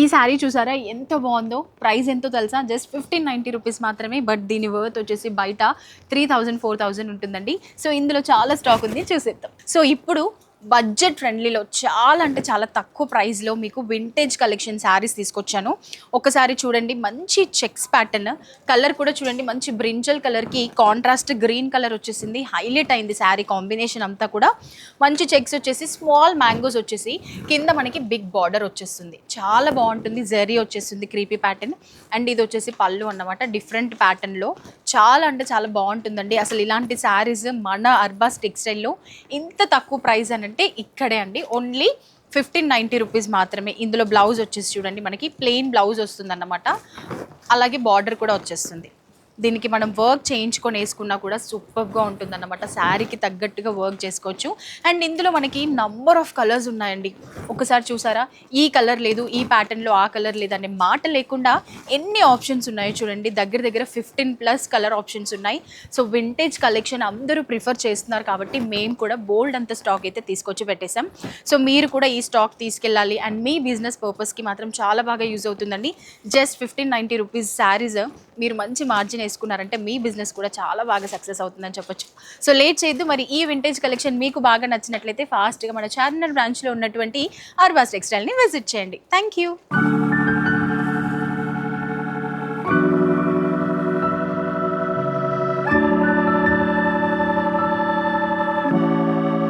ఈ శారీ చూసారా ఎంత బాగుందో. ప్రైస్ ఎంతో తెలుసా? జస్ట్ 1590 రూపీస్ మాత్రమే. బట్ దీని వర్త్ వచ్చేసి బయట 3000 4000 ఉంటుందండి. సో ఇందులో చాలా స్టాక్ ఉంది, చూసేద్దాం. సో ఇప్పుడు బడ్జెట్ ఫ్రెండ్లీలో చాలా అంటే చాలా తక్కువ ప్రైస్లో మీకు వింటేజ్ కలెక్షన్ శారీస్ తీసుకొచ్చాను. ఒకసారి చూడండి, మంచి చెక్స్ ప్యాటర్న్, కలర్ కూడా చూడండి మంచి బ్రింజల్ కలర్కి కాంట్రాస్ట్ గ్రీన్ కలర్ వచ్చేసింది. హైలైట్ అయింది శారీ కాంబినేషన్ అంతా కూడా. మంచి చెక్స్ వచ్చేసి స్మాల్ మ్యాంగోస్ వచ్చేసి కింద మనకి బిగ్ బార్డర్ వచ్చేస్తుంది. చాలా బాగుంటుంది. జరీ వచ్చేస్తుంది క్రీపీ ప్యాటర్న్. అండ్ ఇది వచ్చేసి పళ్ళు అన్నమాట, డిఫరెంట్ ప్యాటర్న్లో. చాలా అంటే చాలా బాగుంటుందండి. అసలు ఇలాంటి శారీస్ మన అర్బాస్ టెక్స్టైల్లో ఇంత తక్కువ ప్రైస్ అని అంటే ఇక్కడే అండి. ఓన్లీ 1590 రూపీస్ మాత్రమే. ఇందులో బ్లౌజ్ వచ్చేసి చూడండి మనకి ప్లెయిన్ బ్లౌజ్ వస్తుంది అన్నమాట. అలాగే బార్డర్ కూడా వచ్చేస్తుంది. దీనికి మనం వర్క్ చేయించుకొని వేసుకున్నా కూడా సూపర్గా ఉంటుంది అన్నమాట. శారీకి తగ్గట్టుగా వర్క్ చేసుకోవచ్చు. అండ్ ఇందులో మనకి నంబర్ ఆఫ్ కలర్స్ ఉన్నాయండి. ఒకసారి చూసారా, ఈ కలర్ లేదు, ఈ ప్యాటర్న్లో ఆ కలర్ లేదు అనే మాట లేకుండా ఎన్ని ఆప్షన్స్ ఉన్నాయో చూడండి. దగ్గర దగ్గర 15+ కలర్ ఆప్షన్స్ ఉన్నాయి. సో వింటేజ్ కలెక్షన్ అందరూ ప్రిఫర్ చేస్తున్నారు కాబట్టి మేము కూడా బోల్డ్ అంత స్టాక్ అయితే తీసుకొచ్చి పెట్టేశాం. సో మీరు కూడా ఈ స్టాక్ తీసుకెళ్ళాలి అండ్ మీ బిజినెస్ పర్పస్కి మాత్రం చాలా బాగా యూజ్ అవుతుందండి. జస్ట్ 1590 రూపీస్ శారీస్ మీరు మంచి మార్జిన్ వేసుకున్నారంటే మీ బిజినెస్ కూడా చాలా బాగా సక్సెస్ అవుతుందని చెప్పొచ్చు. సో లేట్ చేయొద్దు. మరి ఈ వింటేజ్ కలెక్షన్ మీకు బాగా నచ్చినట్లయితే ఫాస్ట్గా మన చార్మినార్ బ్రాంచ్లో ఉన్నటువంటి అర్బాస్ టెక్స్టైల్ని విజిట్ చేయండి. Thank you.